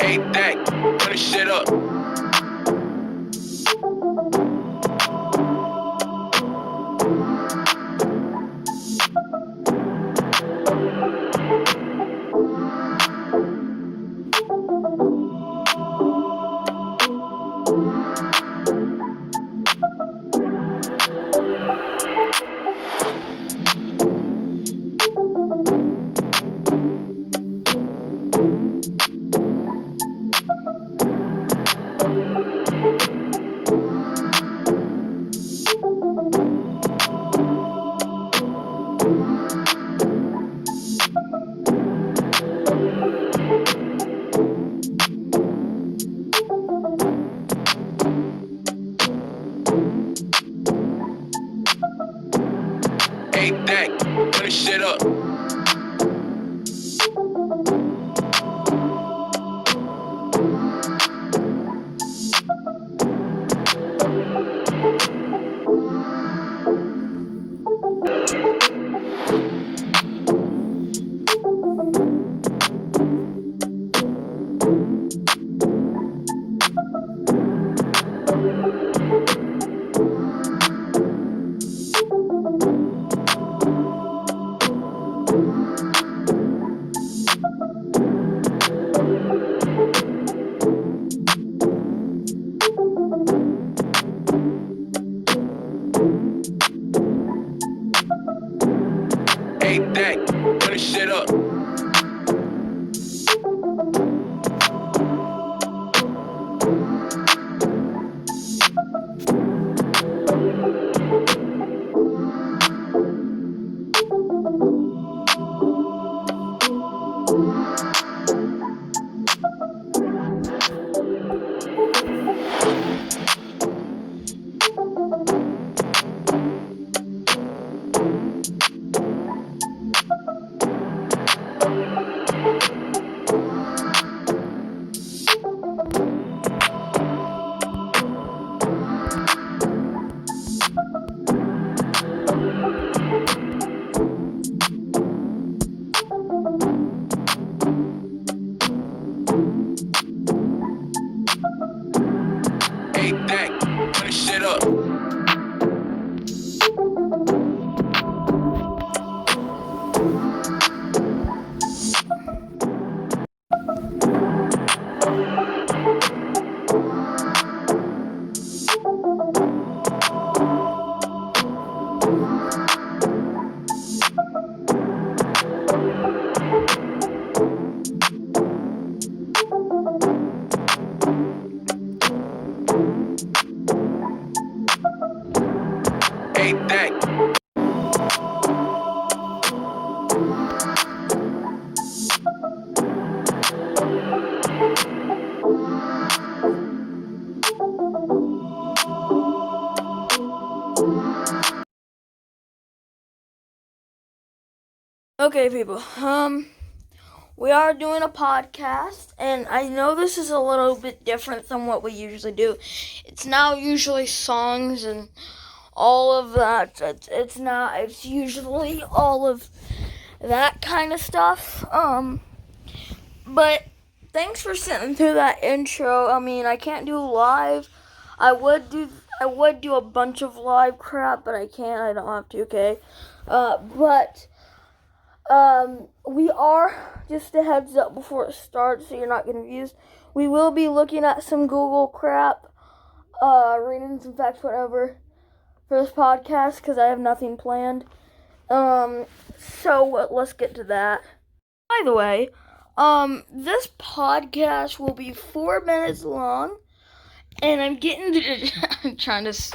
Ain't that, turn this shit up. Ain't that, turn this shit up. Ain't that, turn this shit up. Ain't that, turn this shit up. Ain't that. Okay, people. We are doing a podcast, and I know this is a little bit different than what we usually do. It's now usually songs and all of that. It's usually all of that kind of stuff. But thanks for sitting through that intro. I mean, I can't do live. I would do a bunch of live crap, but I can't. I don't have to. Okay. We are, just a heads up before it starts so you're not confused, we will be looking at some Google crap, reading some facts, whatever, for this podcast, because I have nothing planned. So let's get to that. By the way, this podcast will be 4 minutes long, and I'm getting the dreads.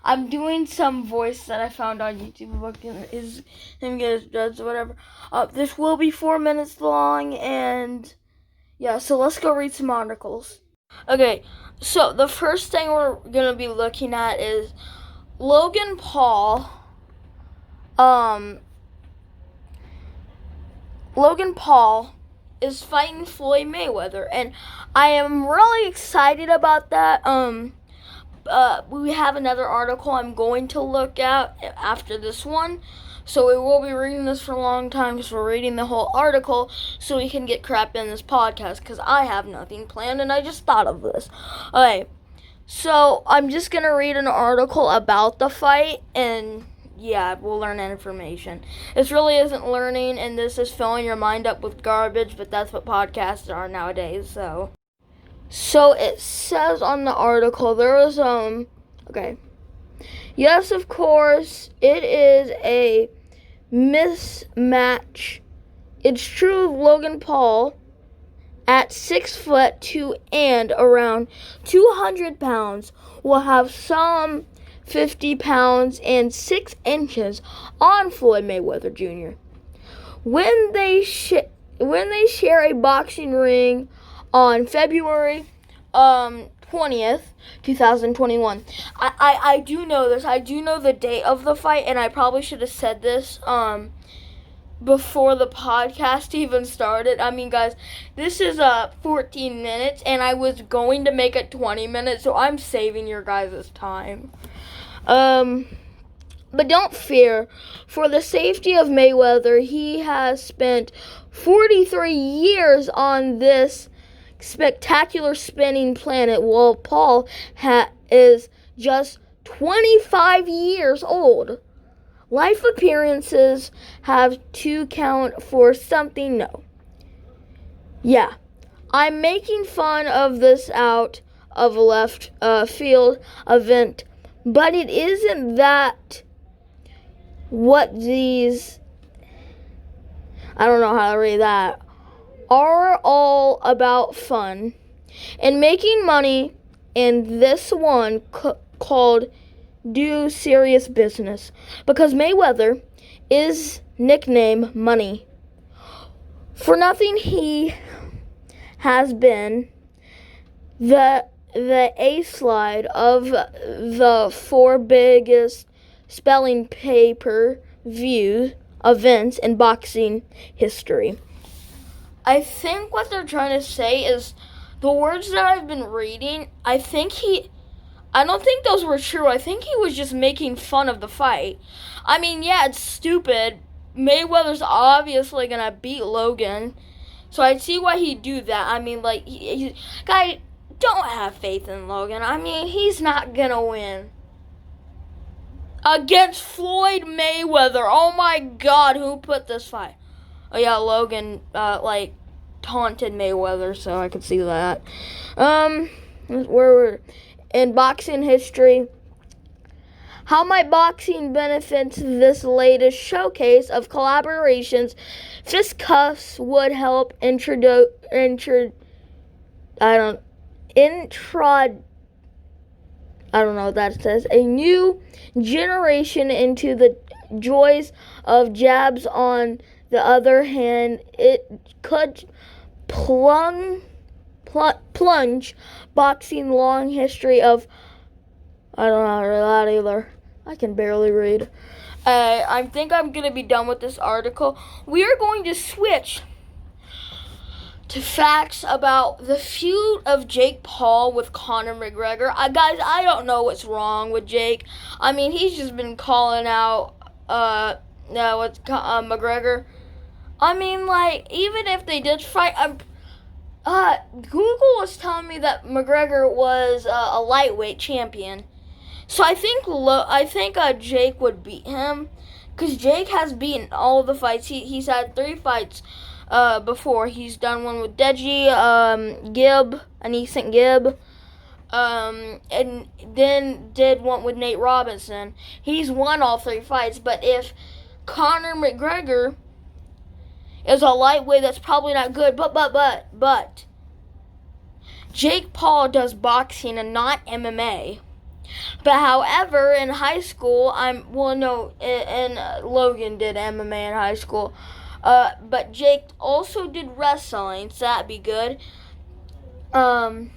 I'm doing some voice that I found on YouTube. Looking is him get his dreads or whatever. This will be 4 minutes long, and yeah. So let's go read some articles. Okay, so the first thing we're gonna be looking at is Logan Paul. Logan Paul is fighting Floyd Mayweather, and I am really excited about that. We have another article I'm going to look at after this one, so we will be reading this for a long time because we're reading the whole article so we can get crap in this podcast because I have nothing planned and I just thought of this. Okay, so I'm just going to read an article about the fight and yeah, we'll learn information. This really isn't learning, and this is filling your mind up with garbage, but that's what podcasts are nowadays, so it says on the article, there was, okay. Yes, of course, it is a mismatch. It's true of Logan Paul at 6'2" and around 200 pounds will have some 50 pounds and 6 inches on Floyd Mayweather Jr. When they share a boxing ring on February 20th, 2021. I do know this. I do know the date of the fight, and I probably should have said this before the podcast even started. I mean, guys, this is 14 minutes, and I was going to make it 20 minutes, so I'm saving your guys' time. But don't fear. For the safety of Mayweather, he has spent 43 years on this spectacular spinning planet, while Paul is just 25 years old. Life appearances have to count for something. No. Yeah. I'm making fun of this out of left field event, but it isn't that what these, I don't know how to read that, are all about fun and making money, and this one called do serious business, because Mayweather is nicknamed Money. For nothing he has been the A-slide of the 4 biggest spelling pay-per-view events in boxing history. I think what they're trying to say is the words that I've been reading, I don't think those were true. I think he was just making fun of the fight. I mean, yeah, it's stupid. Mayweather's obviously going to beat Logan, so I see why he'd do that. I mean, like, guy, don't have faith in Logan. I mean, he's not going to win against Floyd Mayweather. Oh, my God, who put this fight? Oh, yeah, Logan, taunted Mayweather, so I could see that. Where we're in boxing history. How might boxing benefit this latest showcase of collaborations? Fisticuffs would help I don't know what that says. A new generation into the joys of jabs. On the other hand, it could plunge boxing long history of, I don't know how to read that either. I can barely read. I think I'm going to be done with this article. We are going to switch to facts about the feud of Jake Paul with Conor McGregor. Guys, I don't know what's wrong with Jake. I mean, he's just been calling out McGregor. I mean, like, even if they did fight, Google was telling me that McGregor was a lightweight champion. So I think Jake would beat him, because Jake has beaten all of the fights. He's had 3 fights before. He's done one with Deji Gibb, Anisant Gibb, and then did one with Nate Robinson. He's won all 3 fights, but if Conor McGregor is a lightweight, that's probably not good, but Jake Paul does boxing and not MMA. But however, in high school, and Logan did MMA in high school, but Jake also did wrestling, so that'd be good. I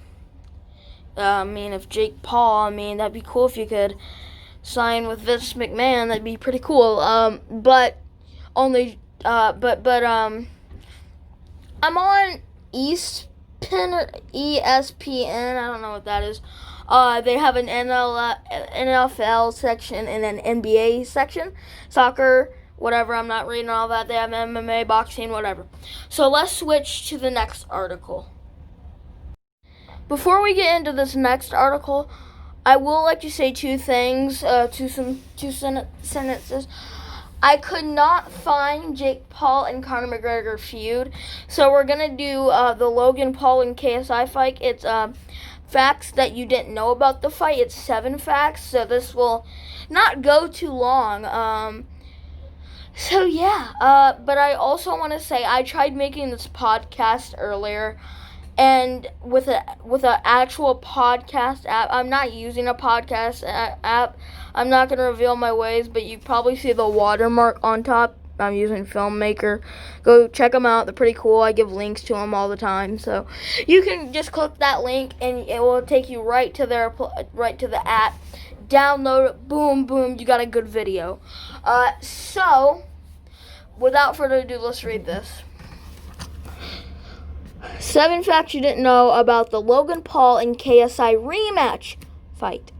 mean, if Jake Paul, that'd be cool if you could sign with Vince McMahon. That'd be pretty cool. I'm on ESPN or ESPN. I don't know what that is. They have an NFL section and an NBA section, soccer, whatever. I'm not reading all that. They have MMA, boxing, whatever. So let's switch to the next article. Before we get into this next article, I will like to say two things, two sentences. I could not find Jake Paul and Conor McGregor feud, so we're gonna do the Logan Paul and KSI fight. It's facts that you didn't know about the fight. It's 7 facts, so this will not go too long. So yeah, but I also want to say I tried making this podcast earlier, and with an actual podcast app. I'm not using a podcast app. I'm not going to reveal my ways, but you probably see the watermark on top. I'm using Filmmaker. Go check them out. They're pretty cool. I give links to them all the time. So you can just click that link, and it will take you right to the app. Download it. Boom, boom. You got a good video. So, without further ado, let's read this. 7 facts you didn't know about the Logan Paul and KSI rematch fight.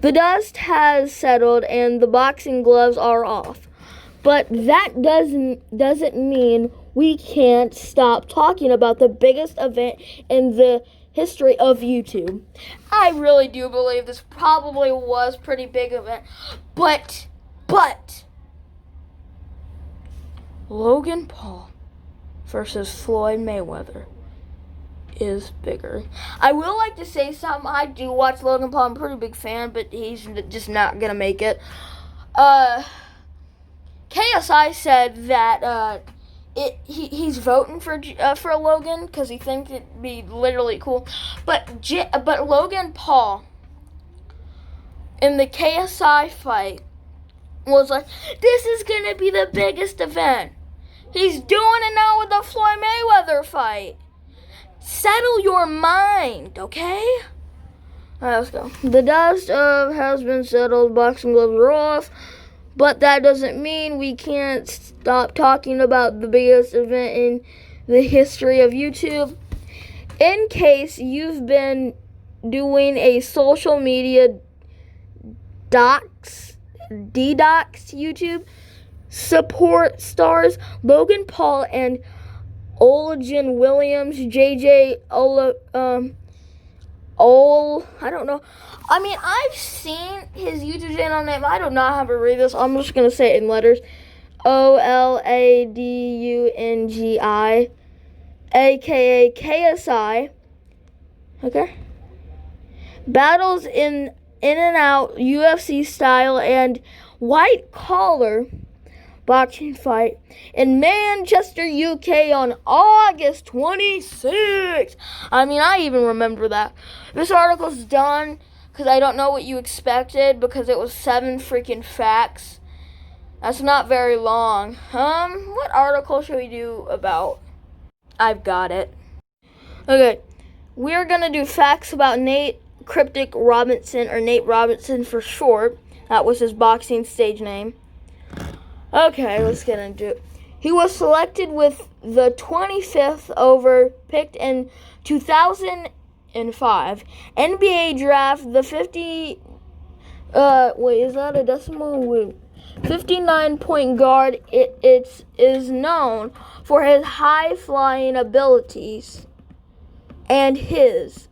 The dust has settled and the boxing gloves are off. But that doesn't mean we can't stop talking about the biggest event in the history of YouTube. I really do believe this probably was a pretty big event. But Logan Paul versus Floyd Mayweather is bigger. I will like to say something. I do watch Logan Paul. I'm a pretty big fan, but he's just not going to make it. KSI said that he's voting for Logan because he thinks it'd be literally cool. But Logan Paul in the KSI fight was like, this is going to be the biggest event. He's doing it now with the Floyd Mayweather fight. Settle your mind, okay? All right, let's go. The dust has been settled. Boxing gloves are off. But that doesn't mean we can't stop talking about the biggest event in the history of YouTube. In case you've been doing a social media detox YouTube, support stars Logan Paul and Olajin Williams, I don't know. I mean, I've seen his YouTube channel name. I do not have to read this. I'm just going to say it in letters. Oladungi, a.k.a. KSI. Okay? Battles in and out UFC style and white collar boxing fight in Manchester, UK on August 26th. I mean, I even remember that. This article's done because I don't know what you expected because it was 7 freaking facts. That's not very long. What article should we do about? I've got it. Okay, we're going to do facts about Nate Cryptic Robinson, or Nate Robinson for short. That was his boxing stage name. Okay, let's get into it. He was selected with the 25th over, picked in 2005 NBA draft. The 59-point guard. It is known for his high flying abilities and the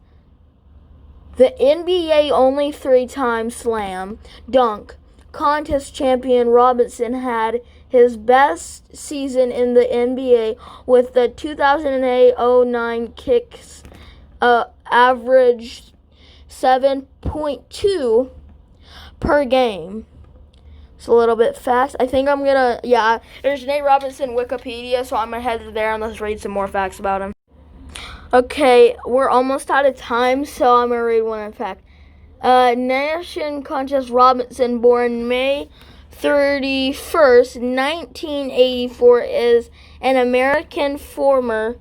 NBA only 3-time slam dunk contest champion. Robinson had his best season in the NBA with the 2008-09 kicks averaged 7.2 per game. It's a little bit fast. I think I'm gonna, there's Nate Robinson Wikipedia, so I'm gonna head there and let's read some more facts about him. Okay, we're almost out of time, so I'm gonna read one fact. Nation Contest Robinson, born May 31st, 1984, is an American former.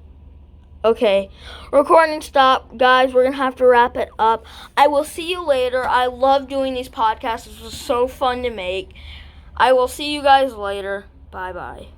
Okay, recording stop. Guys, we're going to have to wrap it up. I will see you later. I love doing these podcasts. This was so fun to make. I will see you guys later. Bye-bye.